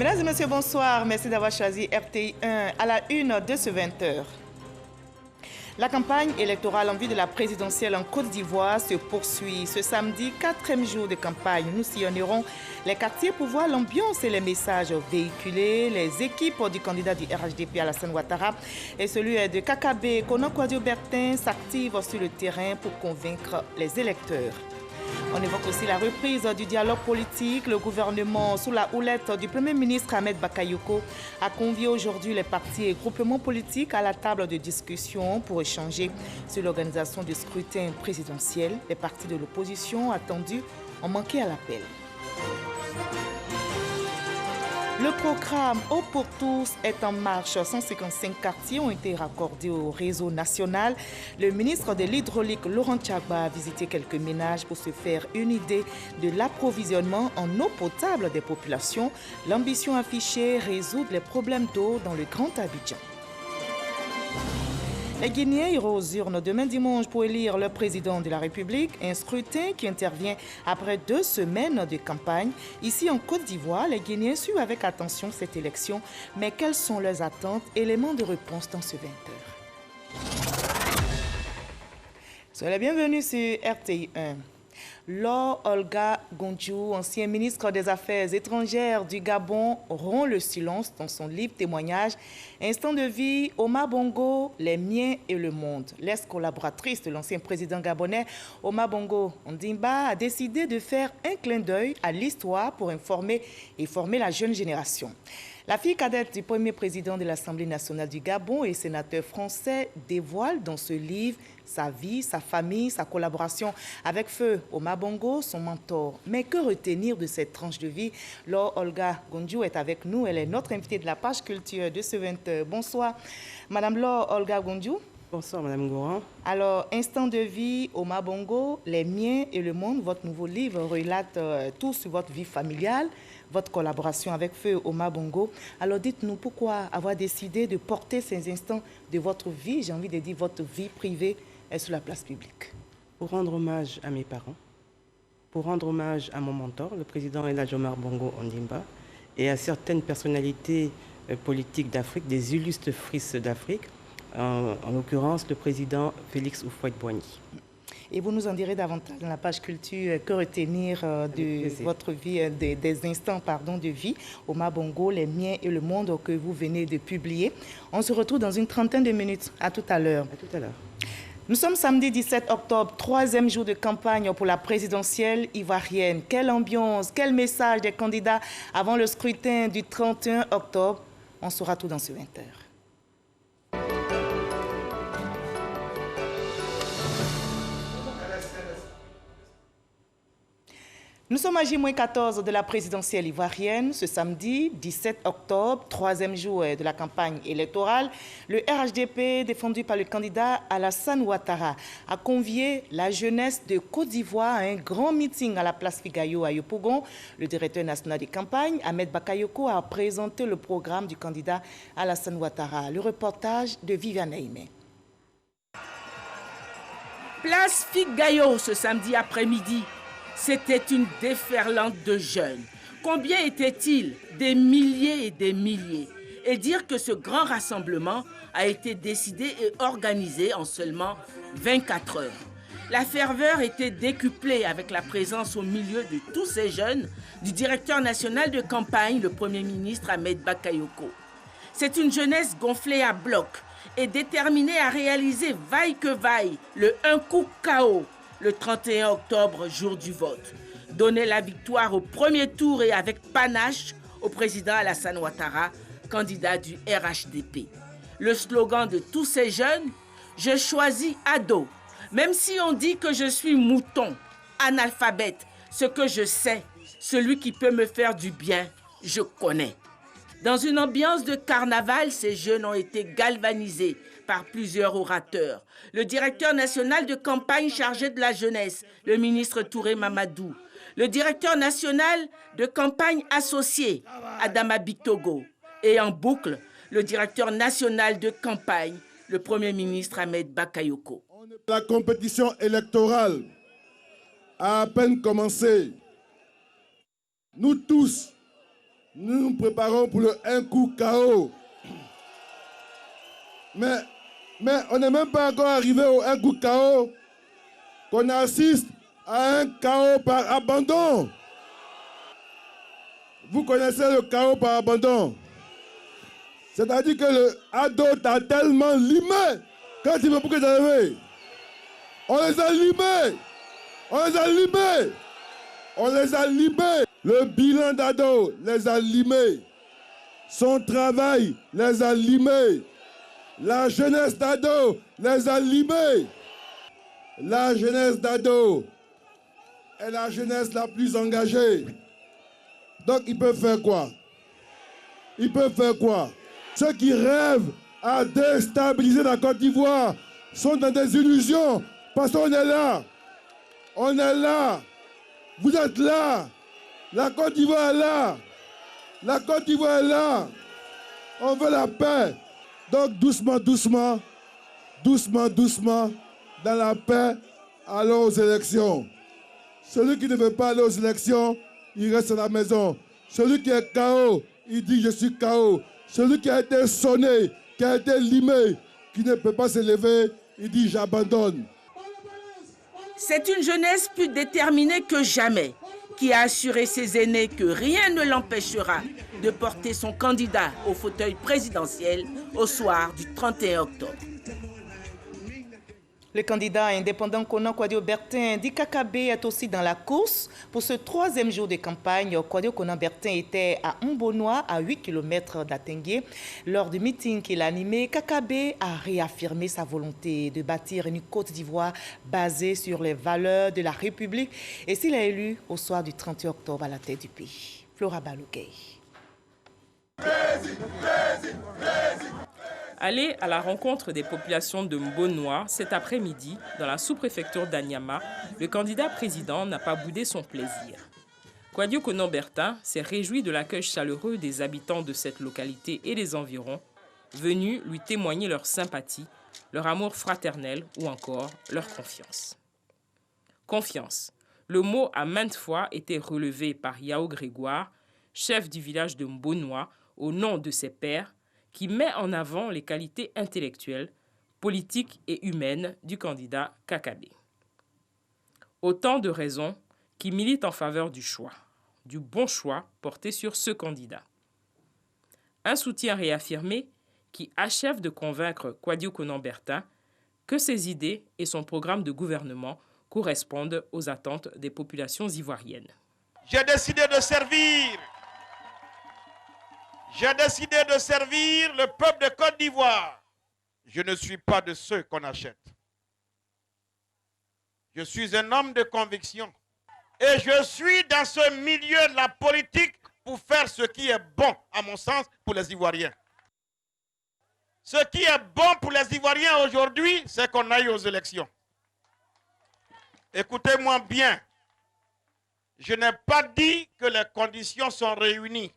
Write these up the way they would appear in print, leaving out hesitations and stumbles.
Mesdames et messieurs, bonsoir. Merci d'avoir choisi RTI 1 à la une de ce 20h. La campagne électorale en vue de la présidentielle en Côte d'Ivoire se poursuit. Ce samedi, 4e jour de campagne, nous sillonnerons les quartiers pour voir l'ambiance et les messages véhiculés. Les équipes du candidat du RHDP Alassane Ouattara et celui de Kakabe Konan Kouadio-Bertin s'activent sur le terrain pour convaincre les électeurs. On évoque aussi la reprise du dialogue politique. Le gouvernement, sous la houlette du Premier ministre Ahmed Bakayoko, a convié aujourd'hui les partis et groupements politiques à la table de discussion pour échanger sur l'organisation du scrutin présidentiel. Les partis de l'opposition attendus ont manqué à l'appel. Le programme Eau pour tous est en marche. 155 quartiers ont été raccordés au réseau national. Le ministre de l'Hydraulique, Laurent Tchagba, a visité quelques ménages pour se faire une idée de l'approvisionnement en eau potable des populations. L'ambition affichée, résoudre les problèmes d'eau dans le Grand Abidjan. Les Guinéens iront aux urnes demain dimanche pour élire le président de la République, un scrutin qui intervient après 2 semaines de campagne. Ici en Côte d'Ivoire, les Guinéens suivent avec attention cette élection, mais quelles sont leurs attentes? Éléments de réponse dans ce 20h. Soyez les bienvenus sur RTI 1. Laure Olga Gondjou, ancien ministre des Affaires étrangères du Gabon, rompt le silence dans son livre témoignage Instant de vie, Omar Bongo, les miens et le monde. L'ex-collaboratrice de l'ancien président gabonais, Omar Bongo Ondimba, a décidé de faire un clin d'œil à l'histoire pour informer et former la jeune génération. La fille cadette du premier président de l'Assemblée nationale du Gabon et sénateur français dévoile dans ce livre sa vie, sa famille, sa collaboration avec feu Omar Bongo, son mentor. Mais que retenir de cette tranche de vie? Laure Olga Gondjou est avec nous. Elle est notre invitée de la page culture de ce 20h. Bonsoir, Madame Laure Olga Gondjou. Bonsoir, Madame Goran. Alors, Instant de vie, Omar Bongo, les miens et le monde, votre nouveau livre relate tout sur votre vie familiale, votre collaboration avec feu Omar Bongo. Alors, dites-nous pourquoi avoir décidé de porter ces instants de votre vie, j'ai envie de dire votre vie privée, sur la place publique. Pour rendre hommage à mes parents, pour rendre hommage à mon mentor, le président Elhadji Omar Bongo Ondimba, et à certaines personnalités politiques d'Afrique, des illustres fils d'Afrique, en l'occurrence le président Félix Houphouët-Boigny. Et vous nous en direz davantage dans la page culture, que retenir de votre vie, des instants de vie, Omar Bongo, les miens et le monde que vous venez de publier. On se retrouve dans une trentaine de minutes. À tout à l'heure. À tout à l'heure. Nous sommes samedi 17 octobre, 3e jour de campagne pour la présidentielle ivoirienne. Quelle ambiance, quel message des candidats avant le scrutin du 31 octobre. On saura tout dans ce 20h. Nous sommes à J-14 de la présidentielle ivoirienne. Ce samedi 17 octobre, 3e jour de la campagne électorale, le RHDP, défendu par le candidat Alassane Ouattara, a convié la jeunesse de Côte d'Ivoire à un grand meeting à la place Figayo à Yopougon. Le directeur national des campagnes, Ahmed Bakayoko, a présenté le programme du candidat Alassane Ouattara. Le reportage de Viviane Aimé. Place Figayo ce samedi après-midi. C'était une déferlante de jeunes. Combien étaient-ils? Des milliers et des milliers. Et dire que ce grand rassemblement a été décidé et organisé en seulement 24 heures. La ferveur était décuplée avec la présence au milieu de tous ces jeunes du directeur national de campagne, le Premier ministre Ahmed Bakayoko. C'est une jeunesse gonflée à bloc et déterminée à réaliser vaille que vaille le un coup KO. Le 31 octobre, jour du vote. Donner la victoire au premier tour et avec panache au président Alassane Ouattara, candidat du RHDP. Le slogan de tous ces jeunes, je choisis ado. Même si on dit que je suis mouton, analphabète, ce que je sais, celui qui peut me faire du bien, je connais. Dans une ambiance de carnaval, ces jeunes ont été galvanisés par plusieurs orateurs. Le directeur national de campagne chargé de la jeunesse, le ministre Touré Mamadou. Le directeur national de campagne associé, Adama Bictogo. Et en boucle, le directeur national de campagne, le Premier ministre Ahmed Bakayoko. La compétition électorale a à peine commencé. Nous tous, nous nous préparons pour le un coup KO. Mais on n'est même pas encore arrivé au un coup KO, qu'on assiste à un KO par abandon. Vous connaissez le KO par abandon. C'est-à-dire que le ado t'a tellement limé quand il veut pour que t'arrives. On les a limés. On les a limés. On les a limés. Le bilan d'ado les a limés. Son travail les a limés. La jeunesse d'ado les a limés. La jeunesse d'ado est la jeunesse la plus engagée. Donc ils peuvent faire quoi? Ils peuvent faire quoi? Ceux qui rêvent à déstabiliser la Côte d'Ivoire sont dans des illusions parce qu'on est là. On est là. Vous êtes là. La Côte d'Ivoire est là. La Côte d'Ivoire est là. On veut la paix. Donc doucement, doucement, doucement, doucement, dans la paix, allons aux élections. Celui qui ne veut pas aller aux élections, il reste à la maison. Celui qui est KO, il dit je suis KO. Celui qui a été sonné, qui a été limé, qui ne peut pas se lever, il dit j'abandonne. C'est une jeunesse plus déterminée que jamais qui a assuré ses aînés que rien ne l'empêchera de porter son candidat au fauteuil présidentiel au soir du 31 octobre. Le candidat indépendant Konan Kwadwo Bertin dit qu'Akabe est aussi dans la course. Pour ce troisième jour de campagne, Kwadwo Konan Bertin était à Mbonois, à 8 km d'Atengue. Lors du meeting qu'il a animé, Kakabe a réaffirmé sa volonté de bâtir une Côte d'Ivoire basée sur les valeurs de la République et s'il est élu au soir du 31 octobre à la tête du pays. Flora Balougay. Aller à la rencontre des populations de Mbonois cet après-midi dans la sous-préfecture d'Anyama, le candidat président n'a pas boudé son plaisir. Kwadwo Konan Bertin s'est réjoui de l'accueil chaleureux des habitants de cette localité et des environs, venus lui témoigner leur sympathie, leur amour fraternel ou encore leur confiance. Confiance. Le mot a maintes fois été relevé par Yao Grégoire, chef du village de Mbonois, au nom de ses pairs, qui met en avant les qualités intellectuelles, politiques et humaines du candidat Kakabe. Autant de raisons qui militent en faveur du choix, du bon choix porté sur ce candidat. Un soutien réaffirmé qui achève de convaincre Kwadwo Konan Bertin que ses idées et son programme de gouvernement correspondent aux attentes des populations ivoiriennes. J'ai décidé de servir. J'ai décidé de servir le peuple de Côte d'Ivoire. Je ne suis pas de ceux qu'on achète. Je suis un homme de conviction. Et je suis dans ce milieu de la politique pour faire ce qui est bon, à mon sens, pour les Ivoiriens. Ce qui est bon pour les Ivoiriens aujourd'hui, c'est qu'on aille aux élections. Écoutez-moi bien. Je n'ai pas dit que les conditions sont réunies.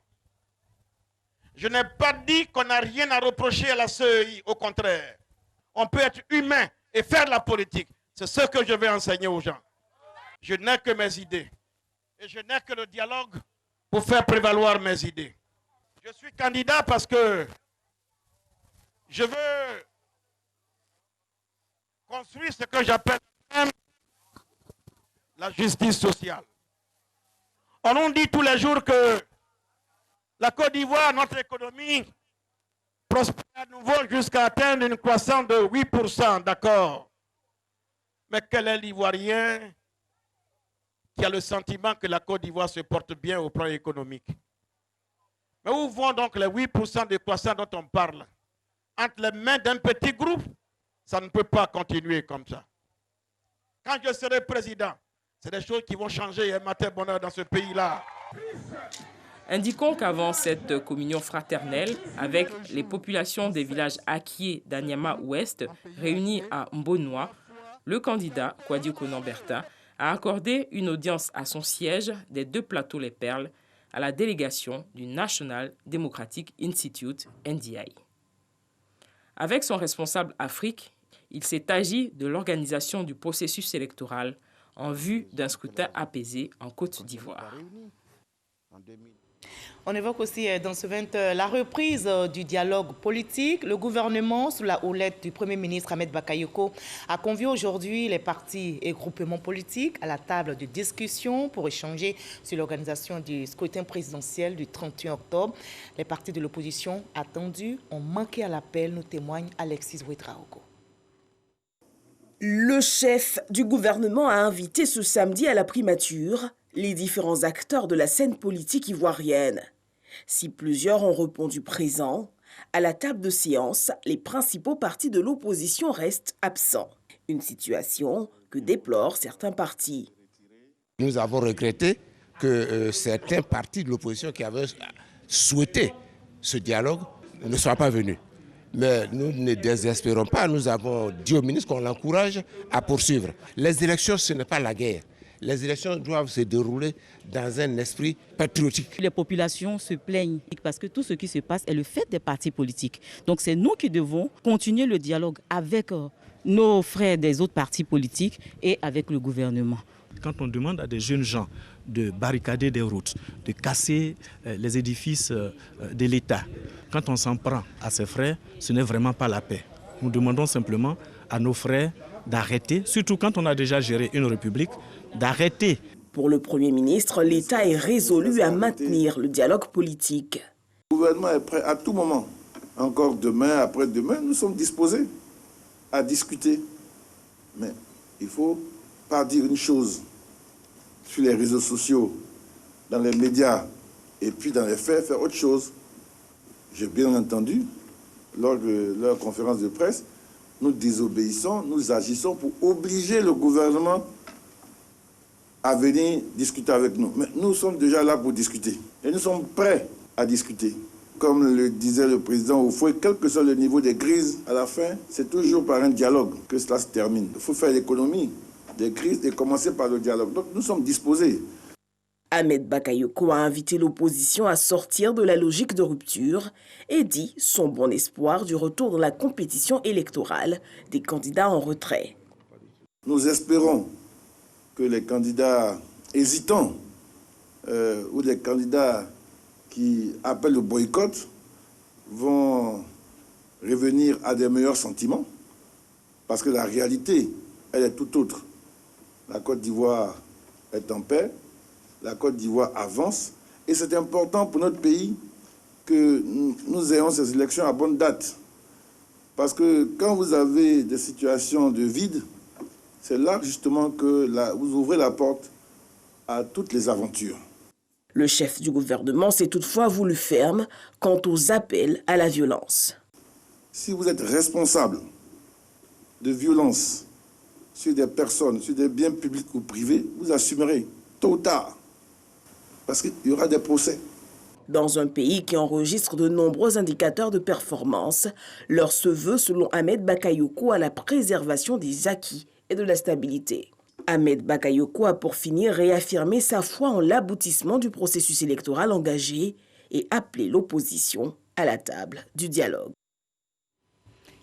Je n'ai pas dit qu'on n'a rien à reprocher à la CEI, au contraire. On peut être humain et faire de la politique. C'est ce que je vais enseigner aux gens. Je n'ai que mes idées. Et je n'ai que le dialogue pour faire prévaloir mes idées. Je suis candidat parce que je veux construire ce que j'appelle la justice sociale. On nous dit tous les jours que la Côte d'Ivoire, notre économie, prospère à nouveau jusqu'à atteindre une croissance de 8%, d'accord. Mais quel est l'Ivoirien qui a le sentiment que la Côte d'Ivoire se porte bien au plan économique? Mais où vont donc les 8% de croissance dont on parle? Entre les mains d'un petit groupe, ça ne peut pas continuer comme ça. Quand je serai président, c'est des choses qui vont changer et matin bonheur dans ce pays-là. Indiquons qu'avant cette communion fraternelle avec les populations des villages Akie d'Anyama Ouest réunis à Mbonois, le candidat Kwadwo Konan Bertin a accordé une audience à son siège des 2 plateaux Les Perles à la délégation du National Democratic Institute, NDI. Avec son responsable Afrique, il s'est agi de l'organisation du processus électoral en vue d'un scrutin apaisé en Côte d'Ivoire. On évoque aussi dans ce 20 la reprise du dialogue politique. Le gouvernement, sous la houlette du Premier ministre Ahmed Bakayoko, a convié aujourd'hui les partis et groupements politiques à la table de discussion pour échanger sur l'organisation du scrutin présidentiel du 31 octobre. Les partis de l'opposition attendus ont manqué à l'appel, nous témoigne Alexis Ouedraogo. Le chef du gouvernement a invité ce samedi à la primature les différents acteurs de la scène politique ivoirienne. Si plusieurs ont répondu présents, à la table de séance, les principaux partis de l'opposition restent absents. Une situation que déplorent certains partis. Nous avons regretté que certains partis de l'opposition qui avaient souhaité ce dialogue ne soient pas venus. Mais nous ne désespérons pas, nous avons dit au ministre qu'on l'encourage à poursuivre. Les élections, ce n'est pas la guerre. Les élections doivent se dérouler dans un esprit patriotique. Les populations se plaignent parce que tout ce qui se passe est le fait des partis politiques. Donc c'est nous qui devons continuer le dialogue avec nos frères des autres partis politiques et avec le gouvernement. Quand on demande à des jeunes gens de barricader des routes, de casser les édifices de l'État, quand on s'en prend à ces frères, ce n'est vraiment pas la paix. Nous demandons simplement à nos frères d'arrêter, surtout quand on a déjà géré une république, d'arrêter. Pour le Premier ministre, l'État est résolu à maintenir le dialogue politique. Le gouvernement est prêt à tout moment. Encore demain, après-demain, nous sommes disposés à discuter. Mais il ne faut pas dire une chose sur les réseaux sociaux, dans les médias, et puis dans les faits, faire autre chose. J'ai bien entendu, lors de leur conférence de presse, nous désobéissons, nous agissons pour obliger le gouvernement à venir discuter avec nous. Mais nous sommes déjà là pour discuter. Et nous sommes prêts à discuter. Comme le disait le président Oufoué, quel que soit le niveau des crises, à la fin, c'est toujours par un dialogue que cela se termine. Il faut faire l'économie des crises et commencer par le dialogue. Donc nous sommes disposés. Ahmed Bakayoko a invité l'opposition à sortir de la logique de rupture et dit son bon espoir du retour dans la compétition électorale des candidats en retrait. Nous espérons que les candidats hésitants ou les candidats qui appellent le boycott vont revenir à des meilleurs sentiments parce que la réalité, elle est tout autre. La Côte d'Ivoire est en paix, la Côte d'Ivoire avance et c'est important pour notre pays que nous ayons ces élections à bonne date. Parce que quand vous avez des situations de vide, c'est là justement que vous ouvrez la porte à toutes les aventures. Le chef du gouvernement s'est toutefois voulu ferme quant aux appels à la violence. Si vous êtes responsable de violence sur des personnes, sur des biens publics ou privés, vous assumerez tôt ou tard. Parce qu'il y aura des procès. Dans un pays qui enregistre de nombreux indicateurs de performance, leur se veut, selon Ahmed Bakayoko, à la préservation des acquis et de la stabilité. Ahmed Bakayoko a pour finir réaffirmé sa foi en l'aboutissement du processus électoral engagé et appelé l'opposition à la table du dialogue.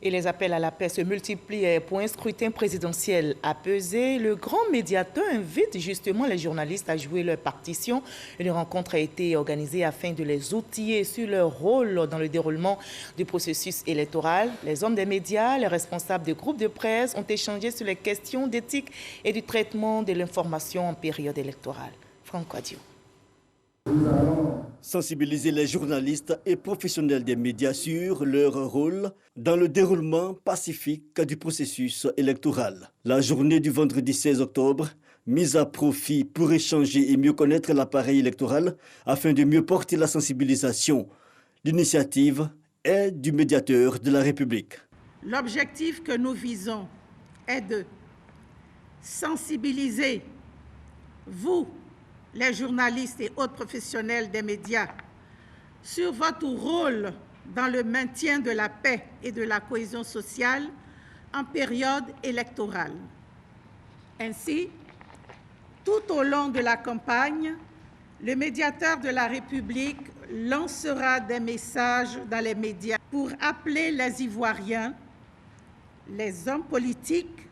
Et les appels à la paix se multiplient pour un scrutin présidentiel apaisé. Le grand médiateur invite justement les journalistes à jouer leur partition. Une rencontre a été organisée afin de les outiller sur leur rôle dans le déroulement du processus électoral. Les hommes des médias, les responsables des groupes de presse ont échangé sur les questions d'éthique et du traitement de l'information en période électorale. Franck Quadio. Sensibiliser les journalistes et professionnels des médias sur leur rôle dans le déroulement pacifique du processus électoral. La journée du vendredi 16 octobre, mise à profit pour échanger et mieux connaître l'appareil électoral afin de mieux porter la sensibilisation. L'initiative est du médiateur de la République. L'objectif que nous visons est de sensibiliser vous, les journalistes et autres professionnels des médias, sur votre rôle dans le maintien de la paix et de la cohésion sociale en période électorale. Ainsi, tout au long de la campagne, le médiateur de la République lancera des messages dans les médias pour appeler les Ivoiriens, les hommes politiques,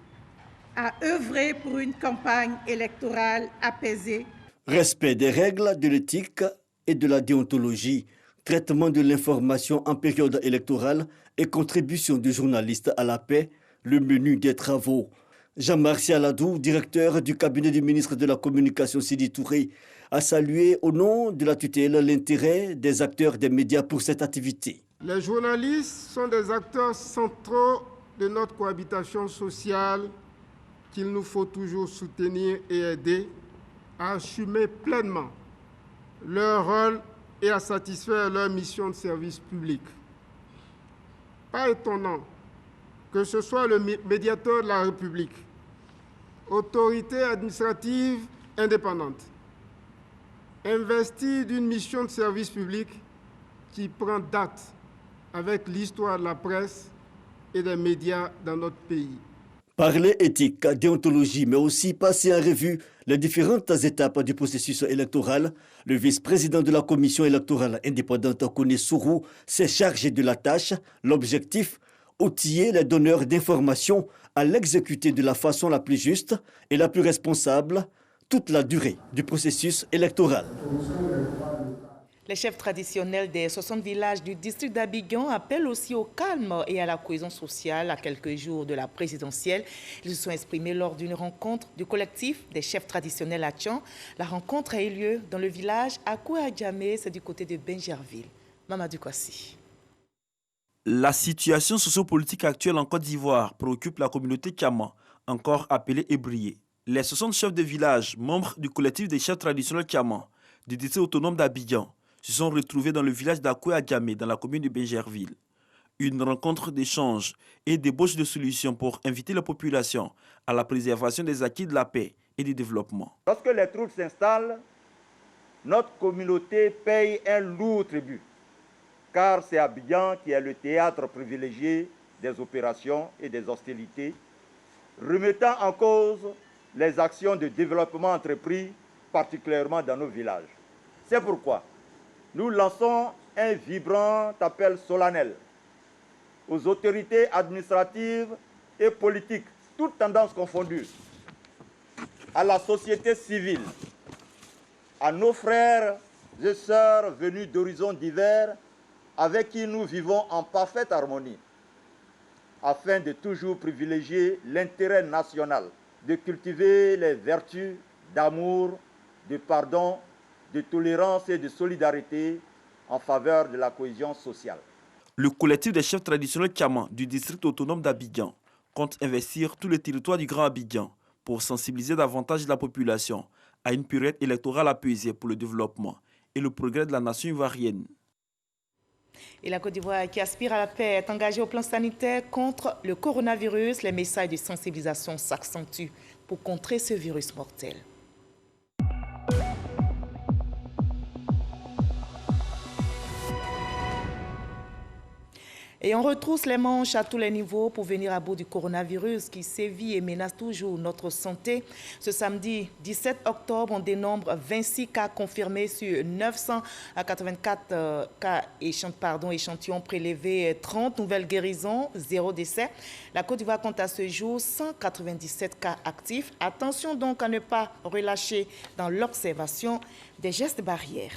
à œuvrer pour une campagne électorale apaisée. Respect des règles de l'éthique et de la déontologie, traitement de l'information en période électorale et contribution du journaliste à la paix, le menu des travaux. Jean-Martial Adou, directeur du cabinet du ministre de la Communication Sidi Touré, a salué au nom de la tutelle l'intérêt des acteurs des médias pour cette activité. Les journalistes sont des acteurs centraux de notre cohabitation sociale qu'il nous faut toujours soutenir et aider à assumer pleinement leur rôle et à satisfaire leur mission de service public. Pas étonnant que ce soit le médiateur de la République, autorité administrative indépendante, investi d'une mission de service public qui prend date avec l'histoire de la presse et des médias dans notre pays. Parler éthique, déontologie, mais aussi passer en revue les différentes étapes du processus électoral, le vice-président de la commission électorale indépendante, Koné Sourou, s'est chargé de la tâche. L'objectif, outiller les donneurs d'informations à l'exécuter de la façon la plus juste et la plus responsable toute la durée du processus électoral. Les chefs traditionnels des 60 villages du district d'Abidjan appellent aussi au calme et à la cohésion sociale à quelques jours de la présidentielle. Ils se sont exprimés lors d'une rencontre du collectif des chefs traditionnels à Tchan. La rencontre a eu lieu dans le village Akouadjamé, c'est du côté de Benjerville. Mamadou Kwasi. La situation sociopolitique actuelle en Côte d'Ivoire préoccupe la communauté Kiama, encore appelée Ébrié. Les 60 chefs de village, membres du collectif des chefs traditionnels Kiama, du district autonome d'Abidjan, se sont retrouvés dans le village d'Akouadjamé, dans la commune de Benjerville. Une rencontre d'échange et d'ébauche de solutions pour inviter la population à la préservation des acquis de la paix et du développement. Lorsque les troubles s'installent, notre communauté paye un lourd tribut, car c'est Abidjan qui est le théâtre privilégié des opérations et des hostilités, remettant en cause les actions de développement entreprises, particulièrement dans nos villages. C'est pourquoi nous lançons un vibrant appel solennel aux autorités administratives et politiques, toutes tendances confondues, à la société civile, à nos frères et sœurs venus d'horizons divers avec qui nous vivons en parfaite harmonie, afin de toujours privilégier l'intérêt national, de cultiver les vertus d'amour, de pardon, de tolérance et de solidarité en faveur de la cohésion sociale. Le collectif des chefs traditionnels Kiama du district autonome d'Abidjan compte investir tout le territoire du Grand Abidjan pour sensibiliser davantage la population à une période électorale apaisée pour le développement et le progrès de la nation ivoirienne. Et la Côte d'Ivoire, qui aspire à la paix, est engagée au plan sanitaire contre le coronavirus. Les messages de sensibilisation s'accentuent pour contrer ce virus mortel. Et on retrousse les manches à tous les niveaux pour venir à bout du coronavirus qui sévit et menace toujours notre santé. Ce samedi 17 octobre, on dénombre 26 cas confirmés sur 984 échantillons prélevés, 30 nouvelles guérisons, 0 décès. La Côte d'Ivoire compte à ce jour 197 cas actifs. Attention donc à ne pas relâcher dans l'observation des gestes barrières.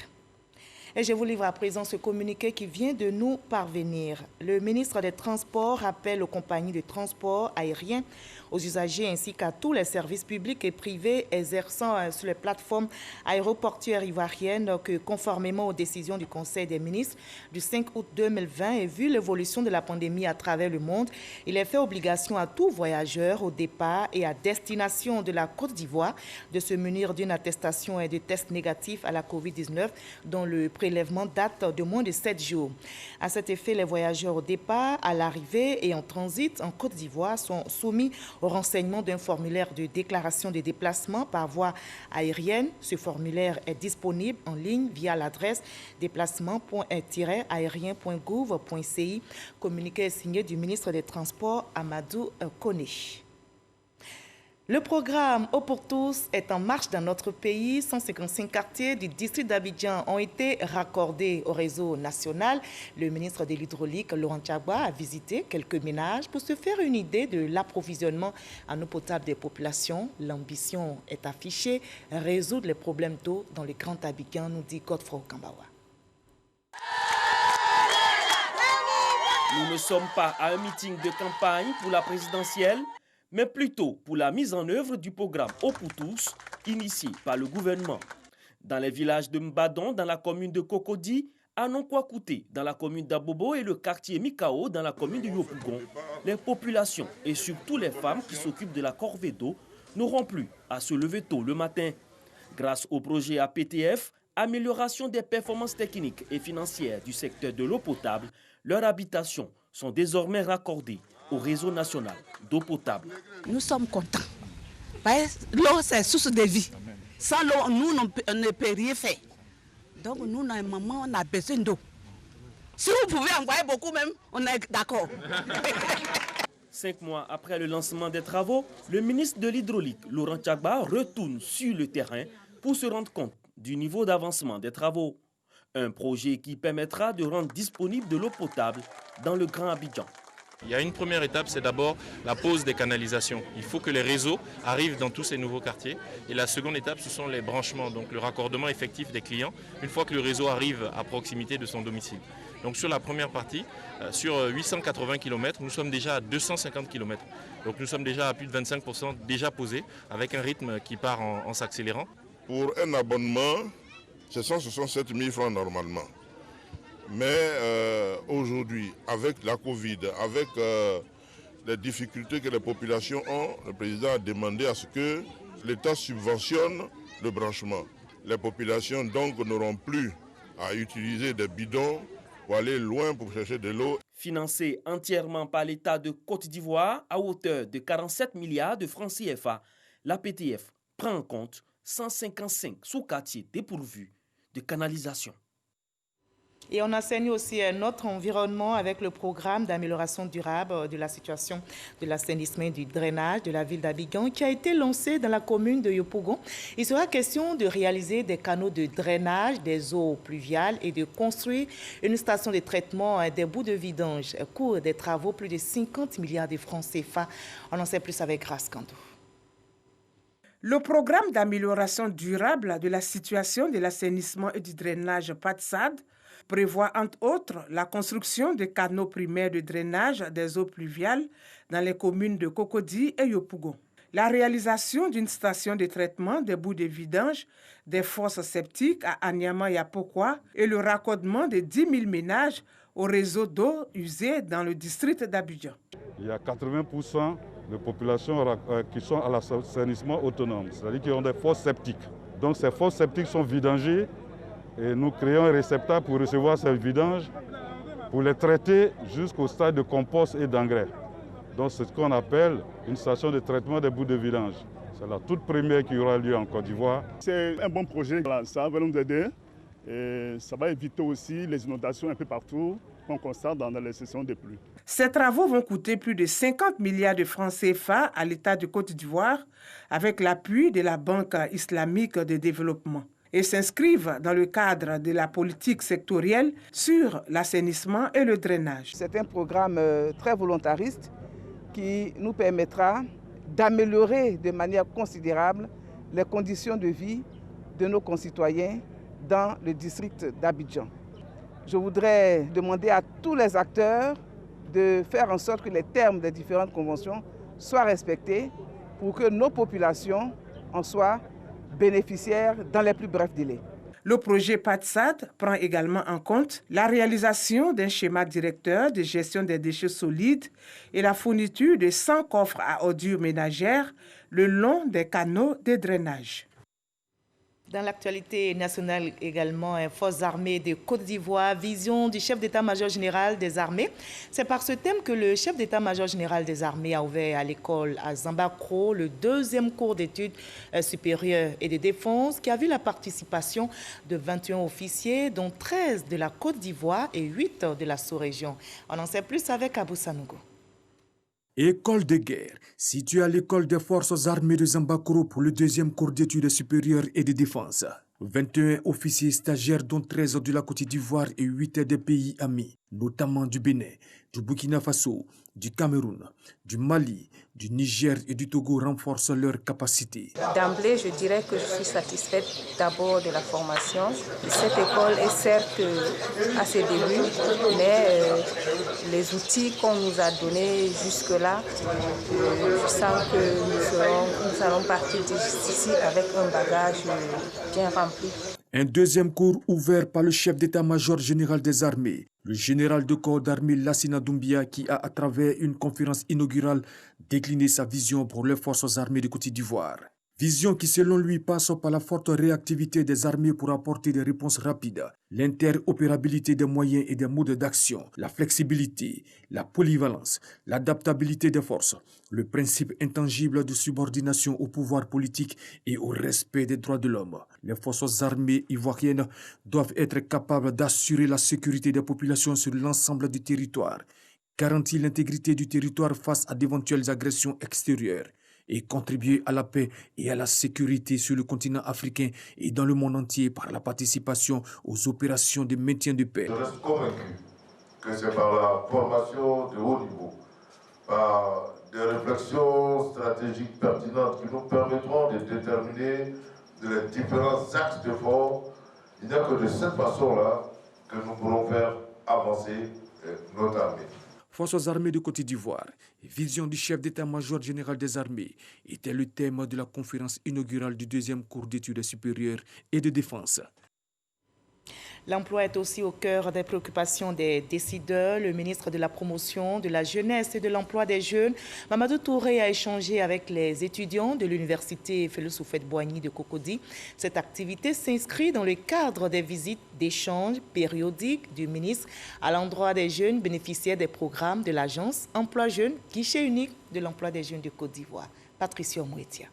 Et je vous livre à présent ce communiqué qui vient de nous parvenir. Le ministre des Transports appelle aux compagnies de transport aérien, aux usagers ainsi qu'à tous les services publics et privés exerçant sur les plateformes aéroportuaires ivoiriennes que, conformément aux décisions du Conseil des ministres du 5 août 2020 et vu l'évolution de la pandémie à travers le monde, il est fait obligation à tout voyageur au départ et à destination de la Côte d'Ivoire de se munir d'une attestation et de tests négatifs à la COVID-19 dont le prélèvement date de moins de 7 jours. À cet effet, les voyageurs au départ, à l'arrivée et en transit en Côte d'Ivoire sont soumis au renseignement d'un formulaire de déclaration de déplacement par voie aérienne. Ce formulaire est disponible en ligne via l'adresse déplacement.aérien.gouv.ci. Communiqué signé du ministre des Transports, Amadou Koné. Le programme Eau pour tous est en marche dans notre pays. 155 quartiers du district d'Abidjan ont été raccordés au réseau national. Le ministre de l'Hydraulique, Laurent Tchagba, a visité quelques ménages pour se faire une idée de l'approvisionnement en eau potable des populations. L'ambition est affichée, résoudre les problèmes d'eau dans le Grand Abidjan, nous dit Godfrey Kambawa. Nous ne sommes pas à un meeting de campagne pour la présidentielle, mais plutôt pour la mise en œuvre du programme Eau pour tous, initié par le gouvernement. Dans les villages de Mbadon, dans la commune de Cocody, à Nonkwa-Kouté, dans la commune d'Abobo et le quartier Mikao, dans la commune de Yopougon, les populations et surtout les femmes qui s'occupent de la corvée d'eau n'auront plus à se lever tôt le matin. Grâce au projet APTF, amélioration des performances techniques et financières du secteur de l'eau potable, leurs habitations sont désormais raccordées au réseau national d'eau potable. Nous sommes contents. L'eau, c'est source de vie. Sans l'eau, nous, on ne peut rien faire. Donc, nous, normalement, on a besoin d'eau. Si vous pouvez envoyer beaucoup même, on est d'accord. 5 mois après le lancement des travaux, le ministre de l'Hydraulique, Laurent Tchagba, retourne sur le terrain pour se rendre compte du niveau d'avancement des travaux. Un projet qui permettra de rendre disponible de l'eau potable dans le Grand Abidjan. Il y a une première étape, c'est d'abord la pose des canalisations. Il faut que les réseaux arrivent dans tous ces nouveaux quartiers. Et la seconde étape, ce sont les branchements, donc le raccordement effectif des clients, une fois que le réseau arrive à proximité de son domicile. Donc sur la première partie, sur 880 km, nous sommes déjà à 250 km. Donc nous sommes déjà à plus de 25% déjà posés, avec un rythme qui part en s'accélérant. Pour un abonnement, c'est 167 000 francs normalement. Mais aujourd'hui, avec la Covid, avec les difficultés que les populations ont, le président a demandé à ce que l'État subventionne le branchement. Les populations donc n'auront plus à utiliser des bidons pour aller loin pour chercher de l'eau. Financé entièrement par l'État de Côte d'Ivoire à hauteur de 47 milliards de francs CFA, l'APTF prend en compte 155 sous-quartiers dépourvus de canalisation. Et on enseigne aussi notre environnement avec le programme d'amélioration durable de la situation de l'assainissement et du drainage de la ville d'Abidjan qui a été lancé dans la commune de Yopougon. Il sera question de réaliser des canaux de drainage des eaux pluviales et de construire une station de traitement des boues de vidange. Au cours des travaux, plus de 50 milliards de francs CFA. On en sait plus avec Grace Kandou. Le programme d'amélioration durable de la situation de l'assainissement et du drainage PATSAD prévoit entre autres la construction de canaux primaires de drainage des eaux pluviales dans les communes de Cocody et Yopougon, la réalisation d'une station de traitement des boues de vidange des fosses septiques à Anyama et à Pokwa et le raccordement de 10 000 ménages au réseau d'eau usée dans le district d'Abidjan. Il y a 80% de populations qui sont à l'assainissement autonome, c'est-à-dire qui ont des fosses septiques. Donc ces fosses septiques sont vidangées et nous créons un réceptacle pour recevoir ces vidanges, pour les traiter jusqu'au stade de compost et d'engrais. Donc c'est ce qu'on appelle une station de traitement des boues de vidange. C'est la toute première qui aura lieu en Côte d'Ivoire. C'est un bon projet, ça va nous aider et ça va éviter aussi les inondations un peu partout qu'on constate dans les saisons de pluie. Ces travaux vont coûter plus de 50 milliards de francs CFA à l'État de Côte d'Ivoire avec l'appui de la Banque islamique de développement et s'inscrivent dans le cadre de la politique sectorielle sur l'assainissement et le drainage. C'est un programme très volontariste qui nous permettra d'améliorer de manière considérable les conditions de vie de nos concitoyens dans le district d'Abidjan. Je voudrais demander à tous les acteurs de faire en sorte que les termes des différentes conventions soient respectés pour que nos populations en soient bénéficiaires dans les plus brefs délais. Le projet PATSAD prend également en compte la réalisation d'un schéma directeur de gestion des déchets solides et la fourniture de 100 coffres à ordures ménagères le long des canaux de drainage. Dans l'actualité nationale également, Forces armées de Côte d'Ivoire, vision du chef d'état-major général des armées. C'est par ce thème que le chef d'état-major général des armées a ouvert à l'école à Zambakro le 2e cours d'études supérieures et de défense qui a vu la participation de 21 officiers, dont 13 de la Côte d'Ivoire et 8 de la sous-région. On en sait plus avec Abou Sanogo. École de guerre, située à l'école des forces armées de Zambakoro pour le deuxième cours d'études supérieures et de défense. 21 officiers stagiaires dont 13 de la Côte d'Ivoire et 8 des pays amis, notamment du Bénin, du Burkina Faso, du Cameroun, du Mali, du Niger et du Togo renforcent leurs capacités. D'emblée, je dirais que je suis satisfaite d'abord de la formation. Cette école est certes à ses débuts, mais les outils qu'on nous a donnés jusque-là, je sens que nous allons partir d'ici avec un bagage bien rempli. Un deuxième cours ouvert par le chef d'état-major général des armées, le général de corps d'armée Lassina Doumbia, qui a, à travers une conférence inaugurale, décliné sa vision pour les forces armées de Côte d'Ivoire. Vision qui, selon lui, passe par la forte réactivité des armées pour apporter des réponses rapides, l'interopérabilité des moyens et des modes d'action, la flexibilité, la polyvalence, l'adaptabilité des forces, le principe intangible de subordination au pouvoir politique et au respect des droits de l'homme. Les forces armées ivoiriennes doivent être capables d'assurer la sécurité des populations sur l'ensemble du territoire, garantir l'intégrité du territoire face à d'éventuelles agressions extérieures, et contribuer à la paix et à la sécurité sur le continent africain et dans le monde entier par la participation aux opérations de maintien de paix. Je reste convaincu que c'est par la formation de haut niveau, par des réflexions stratégiques pertinentes qui nous permettront de déterminer les différents axes d'effort. Il n'y a que de cette façon-là que nous pourrons faire avancer notre armée. Forces armées de Côte d'Ivoire, vision du chef d'état-major général des armées, était le thème de la conférence inaugurale du deuxième cours d'études supérieures et de défense. L'emploi est aussi au cœur des préoccupations des décideurs. Le ministre de la Promotion, de la Jeunesse et de l'Emploi des Jeunes, Mamadou Touré, a échangé avec les étudiants de l'université Félix Houphouët-Boigny de Cocody. Cette activité s'inscrit dans le cadre des visites d'échange périodiques du ministre à l'endroit des jeunes bénéficiaires des programmes de l'agence Emploi Jeunes, guichet unique de l'emploi des jeunes de Côte d'Ivoire. Patricia Mouetia.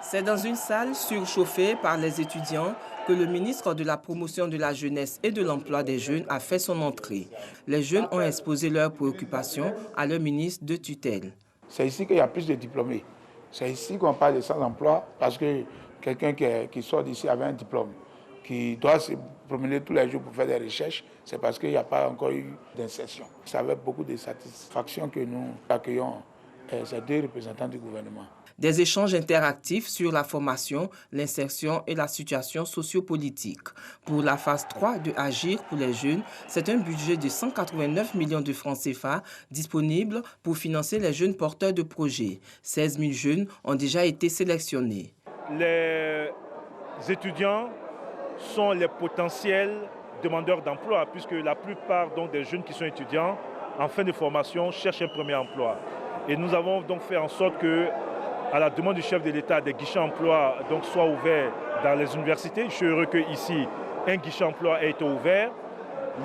C'est dans une salle surchauffée par les étudiants que le ministre de la Promotion de la Jeunesse et de l'Emploi des Jeunes a fait son entrée. Les jeunes ont exposé leurs préoccupations à leur ministre de tutelle. C'est ici qu'il y a plus de diplômés. C'est ici qu'on parle de sans-emploi parce que quelqu'un qui sort d'ici avec un diplôme, qui doit se promener tous les jours pour faire des recherches, c'est parce qu'il n'y a pas encore eu d'insertion. C'est avec beaucoup de satisfaction que nous accueillons ces deux représentants du gouvernement. Des échanges interactifs sur la formation, l'insertion et la situation sociopolitique. Pour la phase 3 de Agir pour les jeunes, c'est un budget de 189 millions de francs CFA disponible pour financer les jeunes porteurs de projets. 16 000 jeunes ont déjà été sélectionnés. Les étudiants sont les potentiels demandeurs d'emploi puisque la plupart des jeunes qui sont étudiants en fin de formation cherchent un premier emploi. Et nous avons donc fait en sorte que, à la demande du chef de l'État, des guichets emploi soient ouverts dans les universités. Je suis heureux qu'ici, un guichet emploi ait été ouvert.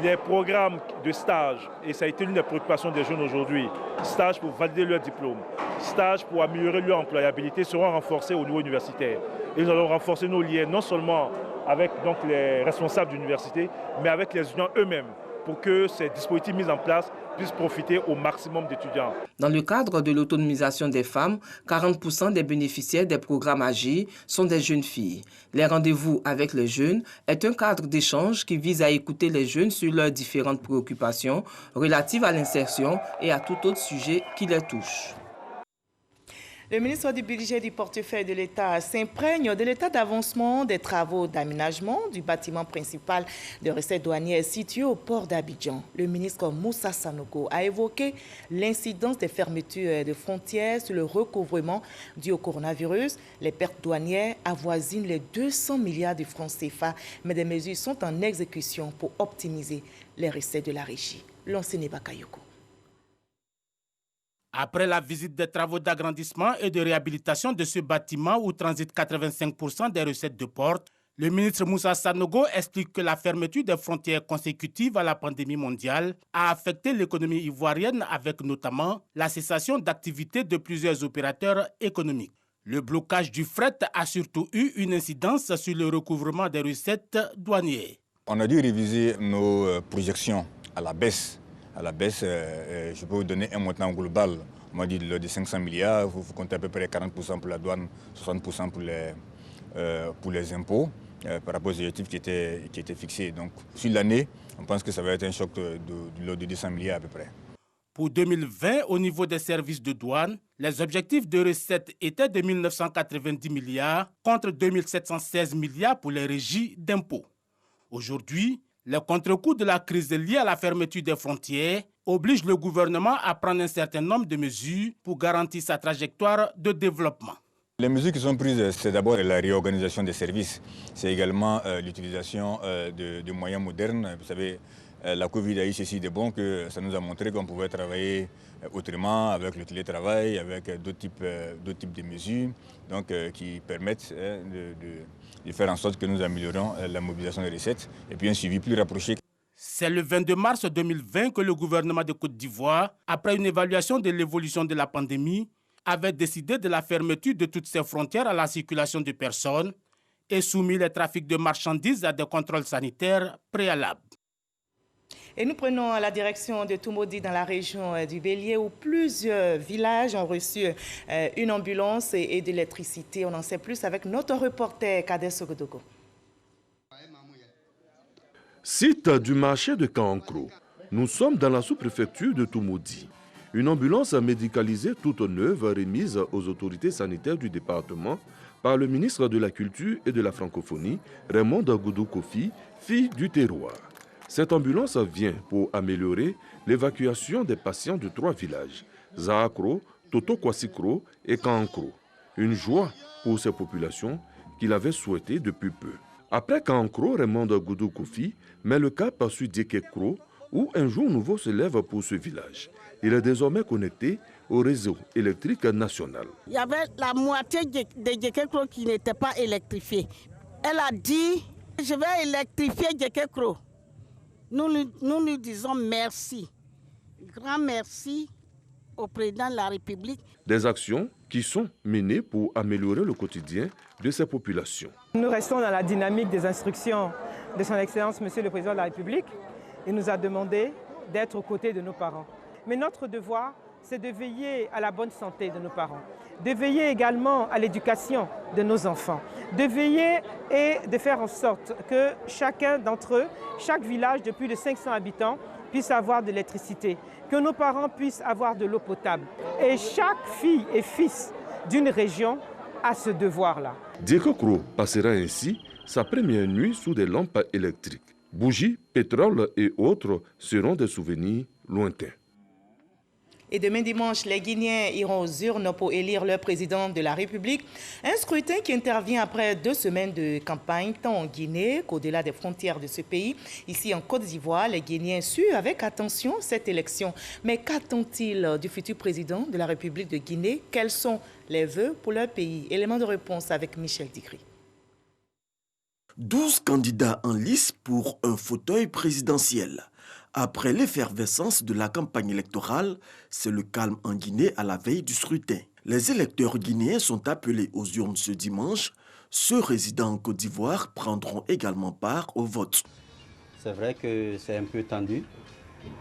Les programmes de stage, et ça a été l'une des préoccupations des jeunes aujourd'hui, stage pour valider leur diplôme, stage pour améliorer leur employabilité, seront renforcés au niveau universitaire. Et nous allons renforcer nos liens non seulement avec les responsables d'université, mais avec les étudiants eux-mêmes, pour que ces dispositifs mis en place puissent profiter au maximum d'étudiants. Dans le cadre de l'autonomisation des femmes, 40% des bénéficiaires des programmes Agir sont des jeunes filles. Les rendez-vous avec les jeunes est un cadre d'échange qui vise à écouter les jeunes sur leurs différentes préoccupations relatives à l'insertion et à tout autre sujet qui les touche. Le ministre du Budget et du Portefeuille de l'État s'imprègne de l'état d'avancement des travaux d'aménagement du bâtiment principal de recettes douanières situé au port d'Abidjan. Le ministre Moussa Sanogo a évoqué l'incidence des fermetures de frontières sur le recouvrement dû au coronavirus. Les pertes douanières avoisinent les 200 milliards de francs CFA, mais des mesures sont en exécution pour optimiser les recettes de la régie. L'enseigne Bakayoko. Après la visite des travaux d'agrandissement et de réhabilitation de ce bâtiment où transitent 85% des recettes de port, le ministre Moussa Sanogo explique que la fermeture des frontières consécutives à la pandémie mondiale a affecté l'économie ivoirienne avec notamment la cessation d'activité de plusieurs opérateurs économiques. Le blocage du fret a surtout eu une incidence sur le recouvrement des recettes douanières. On a dû réviser nos projections à la baisse à la baisse. Je peux vous donner un montant global. On m'a dit de 500 milliards, vous comptez à peu près 40% pour la douane, 60% pour les impôts, par rapport aux objectifs qui étaient fixés. Donc sur l'année, on pense que ça va être un choc de l'ordre de 200 milliards à peu près. Pour 2020, au niveau des services de douane, les objectifs de recettes étaient de 1990 milliards contre 2716 milliards pour les régies d'impôts. Aujourd'hui, le contre-coup de la crise liée à la fermeture des frontières oblige le gouvernement à prendre un certain nombre de mesures pour garantir sa trajectoire de développement. Les mesures qui sont prises, c'est d'abord la réorganisation des services. C'est également l'utilisation de moyens modernes. Vous savez, la Covid a eu ceci de bon que ça nous a montré qu'on pouvait travailler autrement avec le télétravail, avec d'autres types de mesures donc, qui permettent de faire en sorte que nous améliorons la mobilisation des recettes et puis un suivi plus rapproché. C'est le 22 mars 2020 que le gouvernement de Côte d'Ivoire, après une évaluation de l'évolution de la pandémie, avait décidé de la fermeture de toutes ses frontières à la circulation de personnes et soumis les trafics de marchandises à des contrôles sanitaires préalables. Et nous prenons la direction de Toumoudi dans la région du Bélier où plusieurs villages ont reçu une ambulance et de l'électricité. On en sait plus avec notre reporter Kader Sogodogo. Site du marché de Kankro, nous sommes dans la sous-préfecture de Toumoudi. Une ambulance médicalisée toute neuve remise aux autorités sanitaires du département par le ministre de la Culture et de la Francophonie, Raymond Goudou Kofi, fille du terroir. Cette ambulance vient pour améliorer l'évacuation des patients de 3 villages, Zaakro, Toto-Kwasikro et Kankro. Une joie pour ces populations qu'il avait souhaité depuis peu. Après Kankro, Raymond Goudou Kofi met le cap sur Djekekro, où un jour nouveau se lève pour ce village. Il est désormais connecté au réseau électrique national. Il y avait la moitié de Djekekro qui n'était pas électrifiée. Elle a dit, je vais électrifier Djekekro. Nous lui disons merci, grand merci au président de la République. Des actions qui sont menées pour améliorer le quotidien de ces populations. Nous restons dans la dynamique des instructions de son Excellence, Monsieur le Président de la République. Il nous a demandé d'être aux côtés de nos parents. Mais notre devoir, c'est de veiller à la bonne santé de nos parents, de veiller également à l'éducation de nos enfants, de veiller et de faire en sorte que chacun d'entre eux, chaque village de plus de 500 habitants, puisse avoir de l'électricité, que nos parents puissent avoir de l'eau potable. Et chaque fille et fils d'une région a ce devoir-là. Djekekro passera ainsi sa première nuit sous des lampes électriques. Bougies, pétrole et autres seront des souvenirs lointains. Et demain dimanche, les Guinéens iront aux urnes pour élire leur président de la République. Un scrutin qui intervient après 2 semaines de campagne, tant en Guinée qu'au-delà des frontières de ce pays. Ici en Côte d'Ivoire, les Guinéens suivent avec attention cette élection. Mais qu'attend-il du futur président de la République de Guinée? Quels sont les vœux pour leur pays? Élément de réponse avec Michel Digri. 12 candidats en lice pour un fauteuil présidentiel. Après l'effervescence de la campagne électorale, c'est le calme en Guinée à la veille du scrutin. Les électeurs guinéens sont appelés aux urnes ce dimanche. Ceux résidant en Côte d'Ivoire prendront également part au vote. C'est vrai que c'est un peu tendu,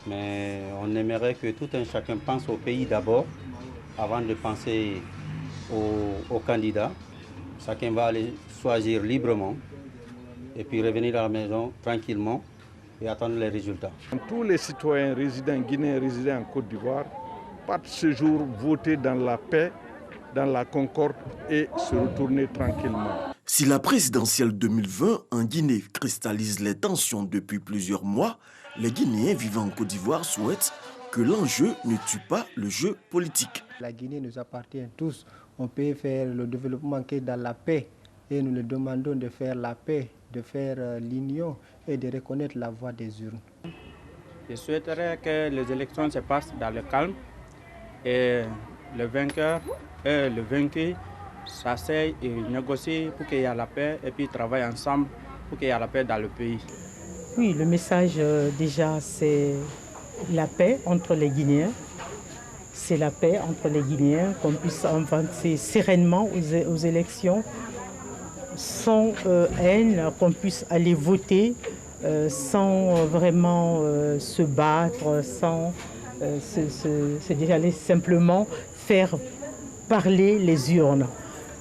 mais on aimerait que tout un chacun pense au pays d'abord, avant de penser aux candidats. Chacun va aller choisir librement et puis revenir à la maison tranquillement et attendre les résultats. Tous les citoyens résidents guinéens résidant en Côte d'Ivoire partent ce jour voter dans la paix, dans la concorde et se retourner tranquillement. Si la présidentielle 2020 en Guinée cristallise les tensions depuis plusieurs mois, les Guinéens vivant en Côte d'Ivoire souhaitent que l'enjeu ne tue pas le jeu politique. La Guinée nous appartient tous. On peut faire le développement que dans la paix et nous le demandons de faire la paix, de faire l'union et de reconnaître la voix des urnes. Je souhaiterais que les élections se passent dans le calme et le vainqueur et le vaincu s'asseyent et négocient pour qu'il y ait la paix et puis travaillent ensemble pour qu'il y ait la paix dans le pays. Oui, le message déjà c'est la paix entre les Guinéens. C'est la paix entre les Guinéens, qu'on puisse avancer sereinement aux élections, sans haine, qu'on puisse aller voter sans vraiment se battre, sans se dégager, simplement faire parler les urnes.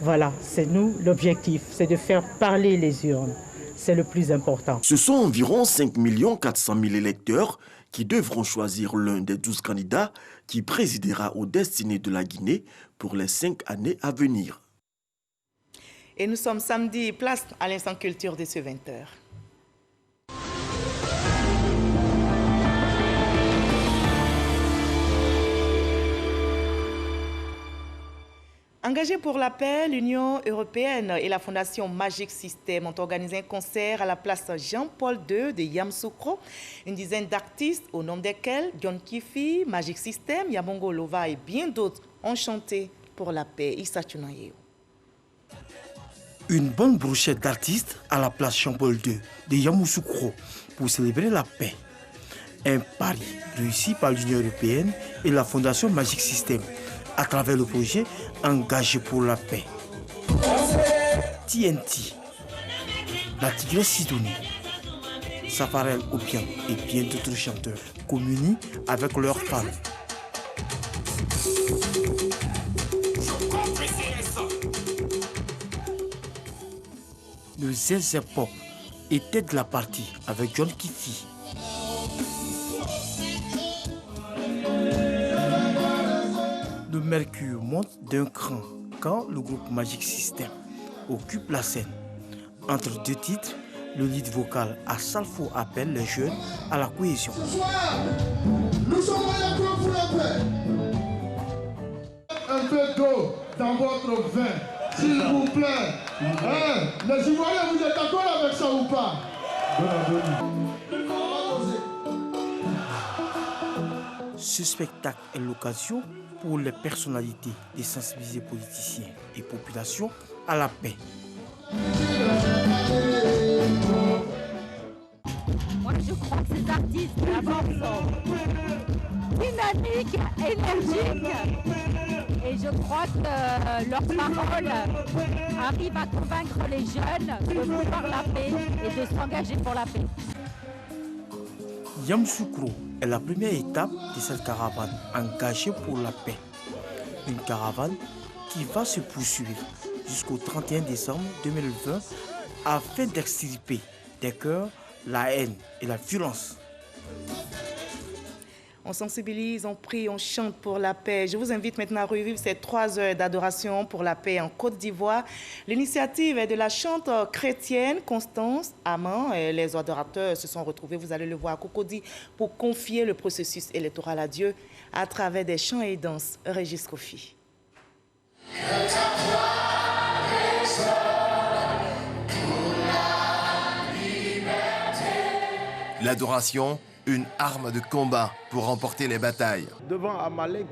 Voilà, c'est nous l'objectif, c'est de faire parler les urnes. C'est le plus important. Ce sont environ 5 400 000 électeurs qui devront choisir l'un des 12 candidats qui présidera aux destinées de la Guinée pour les 5 années à venir. Et nous sommes samedi, place à l'instant culture de ce 20h. Engagés pour la paix, l'Union européenne et la Fondation Magic System ont organisé un concert à la place Jean-Paul II de Yamoussoukro. Une dizaine d'artistes, au nom desquels John Kifi, Magic System, Yabongo Lova et bien d'autres ont chanté pour la paix. Issa Tunayew. Une bonne brochette d'artistes à la place Jean-Paul II de Yamoussoukro pour célébrer la paix. Un pari réussi par l'Union européenne et la Fondation Magic System à travers le projet Engagé pour la paix. TNT, la Tigresse Sidonie, Safarel Obiang et bien d'autres chanteurs communient avec leurs fans. Le ZZ Pop était de la partie avec John Kifi. Le mercure monte d'un cran quand le groupe Magic System occupe la scène. Entre deux titres, le lead vocal à Salfo appelle les jeunes à la cohésion. Nous sommes là pour la paix. Un peu d'eau dans votre vin, s'il vous plaît. Les Ivoiriens, vous êtes d'accord avec ça ou pas? Ce spectacle est l'occasion pour les personnalités de sensibiliser politiciens et populations à la paix. Moi, je crois que ces artistes d'abord sont dynamiques, énergiques, et je crois que leurs paroles arrivent à convaincre les jeunes de vouloir la paix et de s'engager pour la paix. Yamoussoukro est la première étape de cette caravane engagée pour la paix. Une caravane qui va se poursuivre jusqu'au 31 décembre 2020 afin d'extirper des cœurs la haine et la violence. On sensibilise, on prie, on chante pour la paix. Je vous invite maintenant à revivre ces 3 heures d'adoration pour la paix en Côte d'Ivoire. L'initiative est de la chanteuse chrétienne Constance Amand. Les adorateurs se sont retrouvés, vous allez le voir, à Cocody, pour confier le processus électoral à Dieu à travers des chants et danses. Régis Kofi. L'adoration, une arme de combat pour remporter les batailles. Devant Amalek,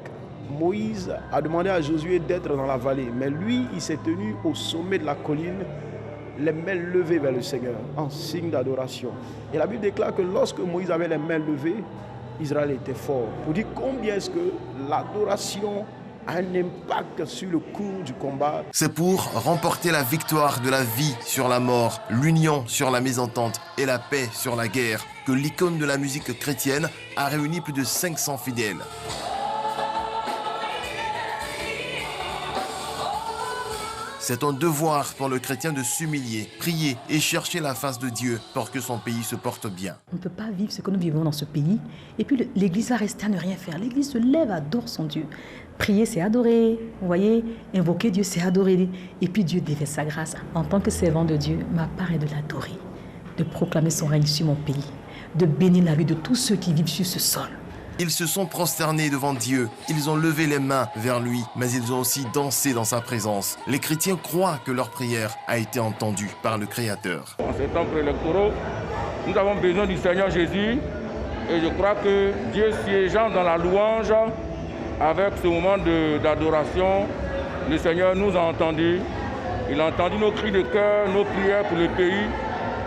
Moïse a demandé à Josué d'être dans la vallée. Mais lui, il s'est tenu au sommet de la colline, les mains levées vers le Seigneur, en signe d'adoration. Et la Bible déclare que lorsque Moïse avait les mains levées, Israël était fort. Pour dire combien est-ce que l'adoration a un impact sur le cours du combat. C'est pour remporter la victoire de la vie sur la mort, l'union sur la mésentente et la paix sur la guerre que l'icône de la musique chrétienne a réuni plus de 500 fidèles. C'est un devoir pour le chrétien de s'humilier, prier et chercher la face de Dieu pour que son pays se porte bien. On ne peut pas vivre ce que nous vivons dans ce pays. Et puis l'Église va rester à ne rien faire. L'Église se lève, adore son Dieu. Prier, c'est adorer. Vous voyez, invoquer Dieu, c'est adorer. Et puis Dieu déverse sa grâce. En tant que servant de Dieu, ma part est de l'adorer, de proclamer son règne sur mon pays, de bénir la vie de tous ceux qui vivent sur ce sol. Ils se sont prosternés devant Dieu, ils ont levé les mains vers lui, mais ils ont aussi dansé dans sa présence. Les chrétiens croient que leur prière a été entendue par le Créateur. En ces temps préélectoraux, nous avons besoin du Seigneur Jésus et je crois que Dieu siégeant dans la louange, avec ce moment d'adoration, le Seigneur nous a entendus. Il a entendu nos cris de cœur, nos prières pour le pays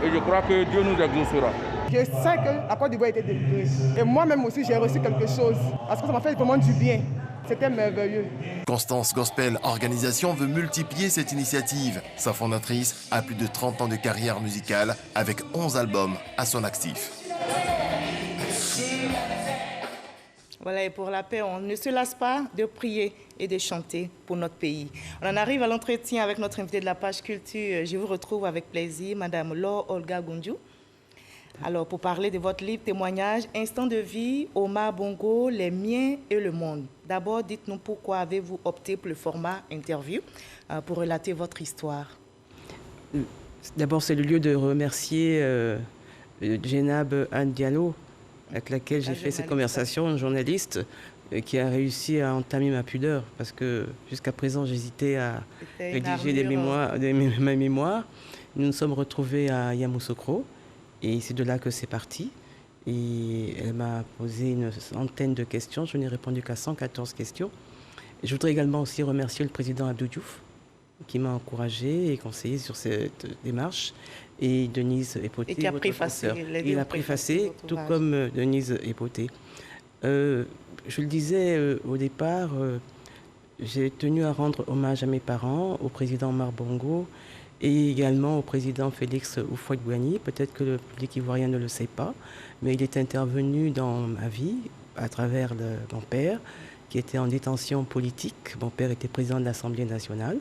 et je crois que Dieu nous exaucera. Je sais que la Côte d'Ivoire était délivrée. Et moi-même aussi, j'ai reçu quelque chose. Parce que ça m'a fait vraiment du bien. C'était merveilleux. Constance Gospel Organisation veut multiplier cette initiative. Sa fondatrice a plus de 30 ans de carrière musicale avec 11 albums à son actif. Voilà, et pour la paix, on ne se lasse pas de prier et de chanter pour notre pays. On en arrive à l'entretien avec notre invité de la page culture. Je vous retrouve avec plaisir, Madame Laure Olga Gondjou. Alors, pour parler de votre livre témoignage, Instant de vie, Omar Bongo, les miens et le monde. D'abord, dites-nous pourquoi avez-vous opté pour le format interview pour relater votre histoire. D'abord, c'est le lieu de remercier Jenab Anne Diallo, avec laquelle j'ai fait cette conversation, une journaliste qui a réussi à entamer ma pudeur, parce que jusqu'à présent, j'hésitais à rédiger ma mémoire. Nous nous sommes retrouvés à Yamoussoukro, et c'est de là que c'est parti. Et elle m'a posé une centaine de questions, je n'ai répondu qu'à 114 questions. Et je voudrais également aussi remercier le président Abdou Diouf, qui m'a encouragé et conseillé sur cette démarche, et Denise Epoté. Et qui a préfacé. Il a préfacé, tout comme Denise Epoté. Je le disais au départ, j'ai tenu à rendre hommage à mes parents, au président Omar Bongo et également au président Félix Houphouët-Boigny. Peut-être que le public ivoirien ne le sait pas, mais il est intervenu dans ma vie à travers mon père, qui était en détention politique. Mon père était président de l'Assemblée nationale.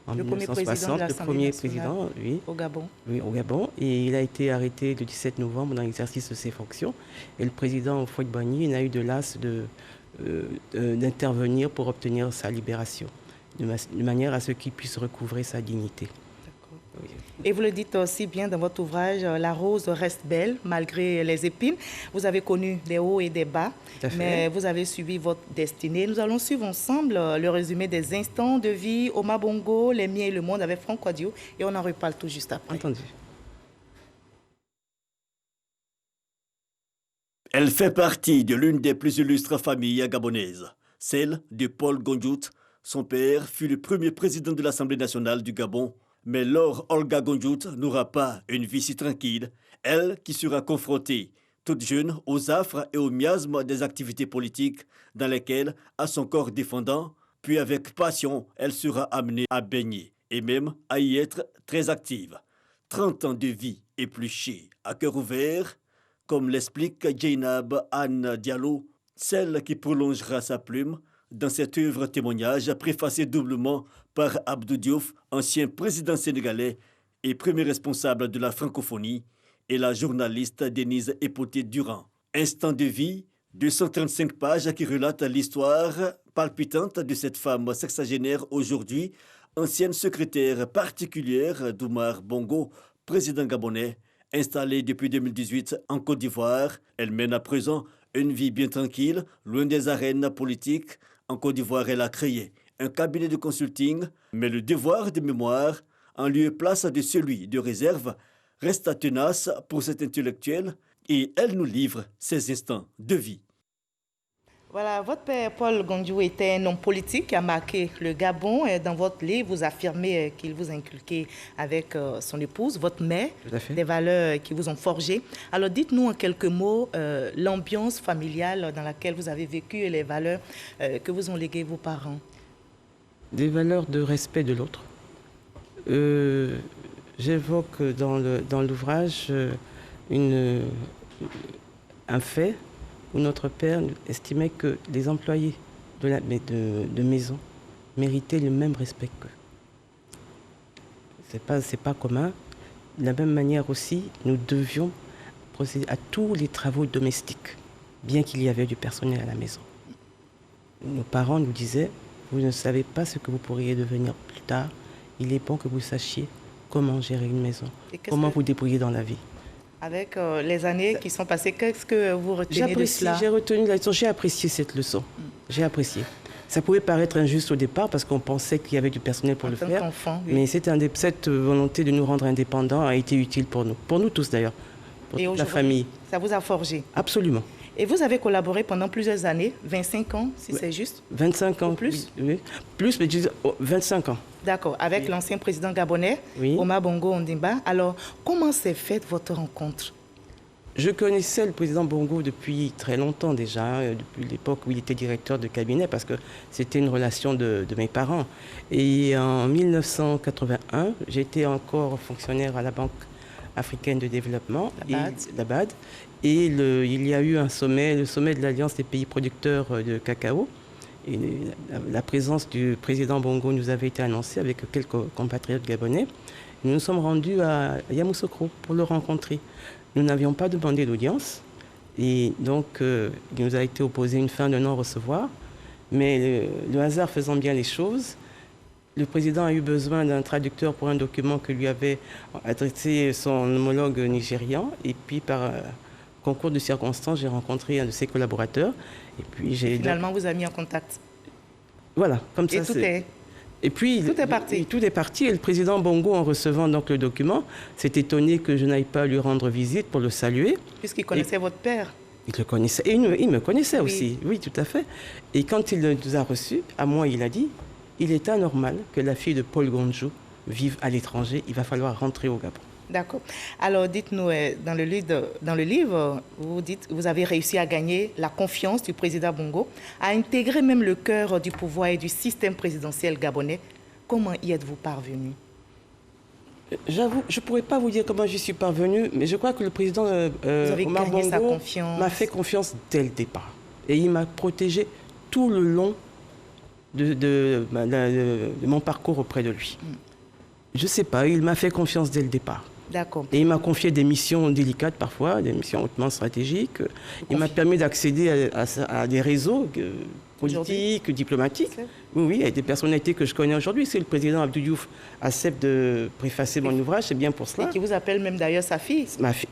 En 1960, le premier président, oui. Au Gabon. Oui, au Gabon. Et il a été arrêté le 17 novembre dans l'exercice de ses fonctions. Et le président Houphouët-Boigny n'a eu de l'as d'intervenir pour obtenir sa libération, de manière à ce qu'il puisse recouvrer sa dignité. Oui. Et vous le dites aussi bien dans votre ouvrage, La rose reste belle malgré les épines. Vous avez connu des hauts et des bas, mais vous avez suivi votre destinée. Nous allons suivre ensemble le résumé des instants de vie, Omar Bongo, les miens et le monde avec Franck Ouadio, et on en reparle tout juste après. Entendu. Elle fait partie de l'une des plus illustres familles gabonaises, celle de Paul Gondjout. Son père fut le premier président de l'Assemblée nationale du Gabon. Mais Laure Olga Gondjout n'aura pas une vie si tranquille, elle qui sera confrontée, toute jeune, aux affres et aux miasmes des activités politiques dans lesquelles, à son corps défendant, puis avec passion, elle sera amenée à baigner et même à y être très active. 30 ans de vie épluchée à cœur ouvert, comme l'explique Jenab Anne Diallo, celle qui prolongera sa plume dans cette œuvre témoignage préfacée doublement par Abdou Diouf, ancien président sénégalais et premier responsable de la francophonie, et la journaliste Denise Epoté-Durand. Instant de vie, 235 pages qui relatent l'histoire palpitante de cette femme sexagénaire aujourd'hui, ancienne secrétaire particulière d'Omar Bongo, président gabonais, installée depuis 2018 en Côte d'Ivoire. Elle mène à présent une vie bien tranquille, loin des arènes politiques. En Côte d'Ivoire, elle a créé un cabinet de consulting, mais le devoir de mémoire, en lieu et place de celui de réserve, reste tenace pour cet intellectuel et elle nous livre ses instants de vie. Voilà, votre père Paul Gondjou était un homme politique qui a marqué le Gabon. Et dans votre livre, vous affirmez qu'il vous a inculqué avec son épouse, votre mère, des valeurs qui vous ont forgé. Alors dites-nous en quelques mots l'ambiance familiale dans laquelle vous avez vécu et les valeurs que vous ont léguées vos parents. Des valeurs de respect de l'autre. J'évoque dans l'ouvrage un fait où notre père estimait que les employés de maison méritaient le même respect qu'eux. C'est pas commun. De la même manière aussi, nous devions procéder à tous les travaux domestiques, bien qu'il y avait du personnel à la maison. Nos parents nous disaient, vous ne savez pas ce que vous pourriez devenir plus tard. Il est bon que vous sachiez comment gérer une maison, comment vous débrouiller dans la vie. Avec les années qui sont passées, qu'est-ce que vous retenez de cela? J'ai retenu la leçon, j'ai apprécié cette leçon. J'ai apprécié. Ça pouvait paraître injuste au départ parce qu'on pensait qu'il y avait du personnel pour le faire. Oui. Mais cette volonté de nous rendre indépendants a été utile pour nous tous d'ailleurs, pour toute la famille. Ça vous a forgé? Absolument. Et vous avez collaboré pendant plusieurs années, 25 ans si c'est juste? 25 ans. Ou plus? Oui. Plus, mais 25 ans. D'accord, avec l'ancien président gabonais, Omar Bongo Ondimba. Alors, comment s'est faite votre rencontre? Je connaissais le président Bongo depuis très longtemps déjà, depuis l'époque où il était directeur de cabinet, parce que c'était une relation de mes parents. Et en 1981, j'étais encore fonctionnaire à la Banque africaine de développement, la BAD, et il y a eu un sommet, le sommet de l'Alliance des pays producteurs de cacao. Et la présence du président Bongo nous avait été annoncée avec quelques compatriotes gabonais. Nous nous sommes rendus à Yamoussoukro pour le rencontrer. Nous n'avions pas demandé d'audience et donc il nous a été opposé une fin de non-recevoir. Mais le hasard faisant bien les choses, le président a eu besoin d'un traducteur pour un document que lui avait adressé son homologue nigérian. Et puis par concours de circonstances, j'ai rencontré un de ses collaborateurs. Et puis finalement, vous avez mis en contact. Voilà, comme ça. Et tout est... Et puis, tout est parti. Tout est parti. Et le président Bongo, en recevant donc le document, s'est étonné que je n'aille pas lui rendre visite pour le saluer. Puisqu'il connaissait votre père. Il le connaissait. Et il me connaissait aussi. Oui, tout à fait. Et quand il nous a reçus, à moi, il a dit, il est anormal que la fille de Paul Gondjou vive à l'étranger. Il va falloir rentrer au Gabon. D'accord. Alors, dites-nous, dans le livre, vous dites vous avez réussi à gagner la confiance du président Bongo, à intégrer même le cœur du pouvoir et du système présidentiel gabonais. Comment y êtes-vous parvenu? J'avoue, je ne pourrais pas vous dire comment j'y suis parvenu, mais je crois que le président Omar Bongo m'a fait confiance dès le départ. Et il m'a protégé tout le long de mon parcours auprès de lui. Je ne sais pas, il m'a fait confiance dès le départ. D'accord. Et il m'a confié des missions délicates parfois, des missions hautement stratégiques. Il m'a permis d'accéder à des réseaux politiques, diplomatiques. Oui, avec des personnalités que je connais aujourd'hui. Si le président Abdou Diouf accepte de préfacer mon ouvrage, c'est bien pour cela. Et qui vous appelle même d'ailleurs sa fille.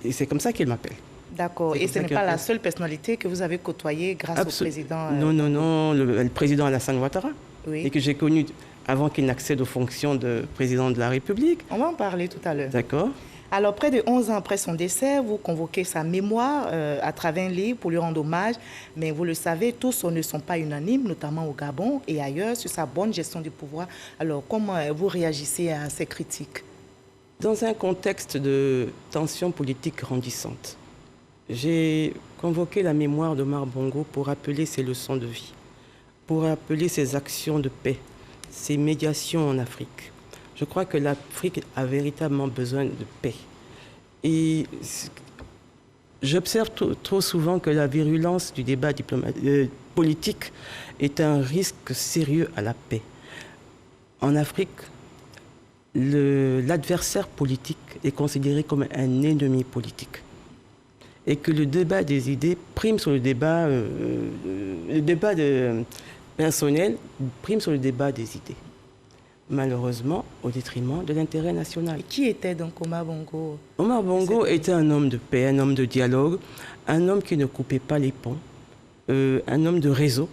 Et c'est comme ça qu'il m'appelle. D'accord. Et ce n'est pas la seule personnalité que vous avez côtoyée grâce au président Non, le président Alassane Ouattara. Oui. Et que j'ai connu avant qu'il n'accède aux fonctions de président de la République. On va en parler tout à l'heure. D'accord. Alors, près de 11 ans après son décès, vous convoquez sa mémoire à travers un livre pour lui rendre hommage. Mais vous le savez, tous ne sont pas unanimes, notamment au Gabon et ailleurs, sur sa bonne gestion du pouvoir. Alors, comment vous réagissez à ces critiques? Dans un contexte de tensions politiques grandissantes, j'ai convoqué la mémoire d'Omar Bongo pour rappeler ses leçons de vie, pour rappeler ses actions de paix, ses médiations en Afrique. Je crois que l'Afrique a véritablement besoin de paix. Et j'observe trop souvent que la virulence du débat politique est un risque sérieux à la paix. En Afrique, l'adversaire politique est considéré comme un ennemi politique. Et que le débat des idées prime sur le débat personnel, prime sur le débat des idées. Malheureusement, au détriment de l'intérêt national. Et qui était donc Omar Bongo? Omar Bongo était un homme de paix, un homme de dialogue, un homme qui ne coupait pas les ponts, un homme de réseau.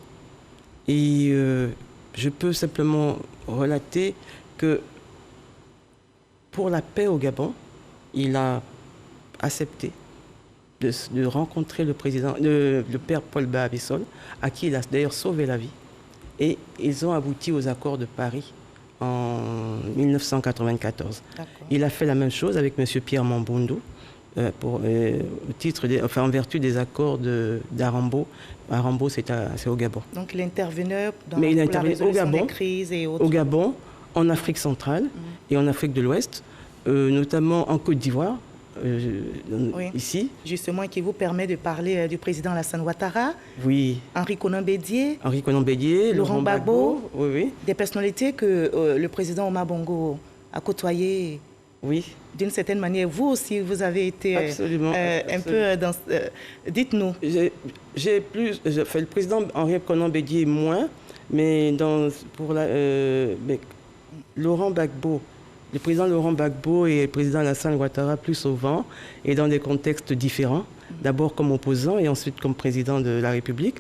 Et je peux simplement relater que pour la paix au Gabon, il a accepté de rencontrer le père Paul Bahabessol, à qui il a d'ailleurs sauvé la vie. Et ils ont abouti aux accords de Paris en 1994. Il a fait la même chose avec M. Pierre Mamboundou en vertu des accords d'Arambo. Arambo, c'est au Gabon. Donc il intervenait dans la résolution des crises et autres. Au Gabon, en Afrique centrale et en Afrique de l'Ouest, notamment en Côte d'Ivoire. Ici. Justement, qui vous permet de parler du président Alassane Ouattara. Oui. Henri Konan Bédié. Laurent Gbagbo. Oui. Des personnalités que le président Omar Bongo a côtoyées. Oui. D'une certaine manière, vous aussi, vous avez été un peu dans... dites-nous. Le président Henri Konan Bédié moins, mais Laurent Gbagbo. Le président Laurent Gbagbo et le président Alassane Ouattara plus souvent et dans des contextes différents. D'abord comme opposant et ensuite comme président de la République.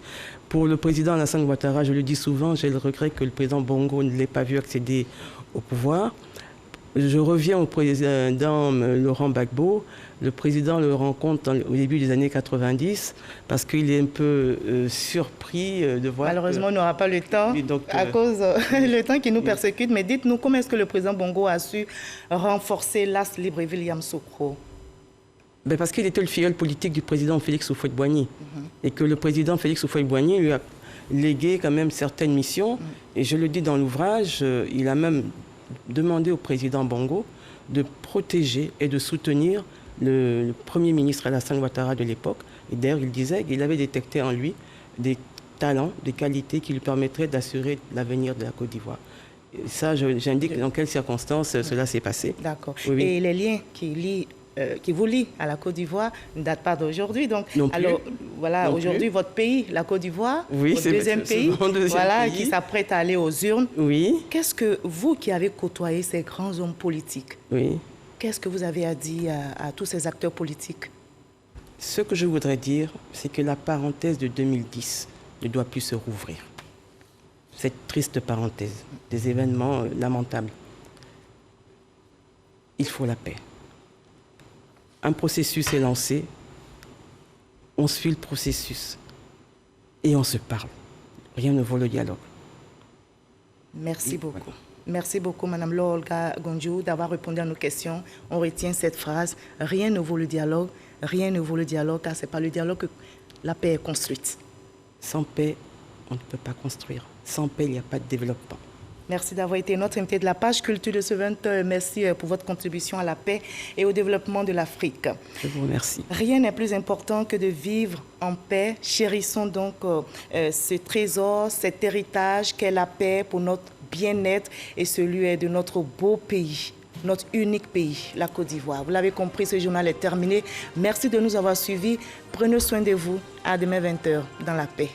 Pour le président Alassane Ouattara, je le dis souvent, j'ai le regret que le président Bongo ne l'ait pas vu accéder au pouvoir. Je reviens au président Laurent Gbagbo. Le président le rencontre au début des années 90 parce qu'il est un peu surpris de voir... Malheureusement, on n'aura pas le temps à cause le temps qui nous persécute. Mais dites-nous, comment est-ce que le président Bongo a su renforcer l'As Libreville Yamoussoukro? Parce qu'il était le filleul politique du président Félix Houphouët-Boigny. Et que le président Félix Houphouët-Boigny lui a légué quand même certaines missions. Et je le dis dans l'ouvrage, il a même demandé au président Bongo de protéger et de soutenir le premier ministre Alassane Ouattara de l'époque. Et d'ailleurs, il disait qu'il avait détecté en lui des talents, des qualités qui lui permettraient d'assurer l'avenir de la Côte d'Ivoire. Ça, j'indique dans quelles circonstances cela s'est passé. D'accord. Oui. Et les liens qui vous lient à la Côte d'Ivoire ne datent pas d'aujourd'hui. Donc, alors, voilà, aujourd'hui, votre pays, la Côte d'Ivoire, votre deuxième pays, qui s'apprête à aller aux urnes. Oui. Qu'est-ce que vous qui avez côtoyé ces grands hommes politiques, qu'est-ce que vous avez à dire à tous ces acteurs politiques? Ce que je voudrais dire, c'est que la parenthèse de 2010 ne doit plus se rouvrir. Cette triste parenthèse, des événements lamentables. Il faut la paix. Un processus est lancé, on suit le processus et on se parle. Rien ne vaut le dialogue. Merci beaucoup. Merci beaucoup, Madame Olga Gondjou, d'avoir répondu à nos questions. On retient cette phrase, rien ne vaut le dialogue, rien ne vaut le dialogue, car ce n'est pas le dialogue que la paix est construite. Sans paix, on ne peut pas construire. Sans paix, il n'y a pas de développement. Merci d'avoir été notre invité de la page Culture de ce 20h. Merci pour votre contribution à la paix et au développement de l'Afrique. Je vous remercie. Rien n'est plus important que de vivre en paix. Chérissons donc ce trésor, cet héritage qu'est la paix pour notre bien-être et celui de notre beau pays, notre unique pays, la Côte d'Ivoire. Vous l'avez compris, ce journal est terminé. Merci de nous avoir suivis. Prenez soin de vous. À demain 20h dans la paix.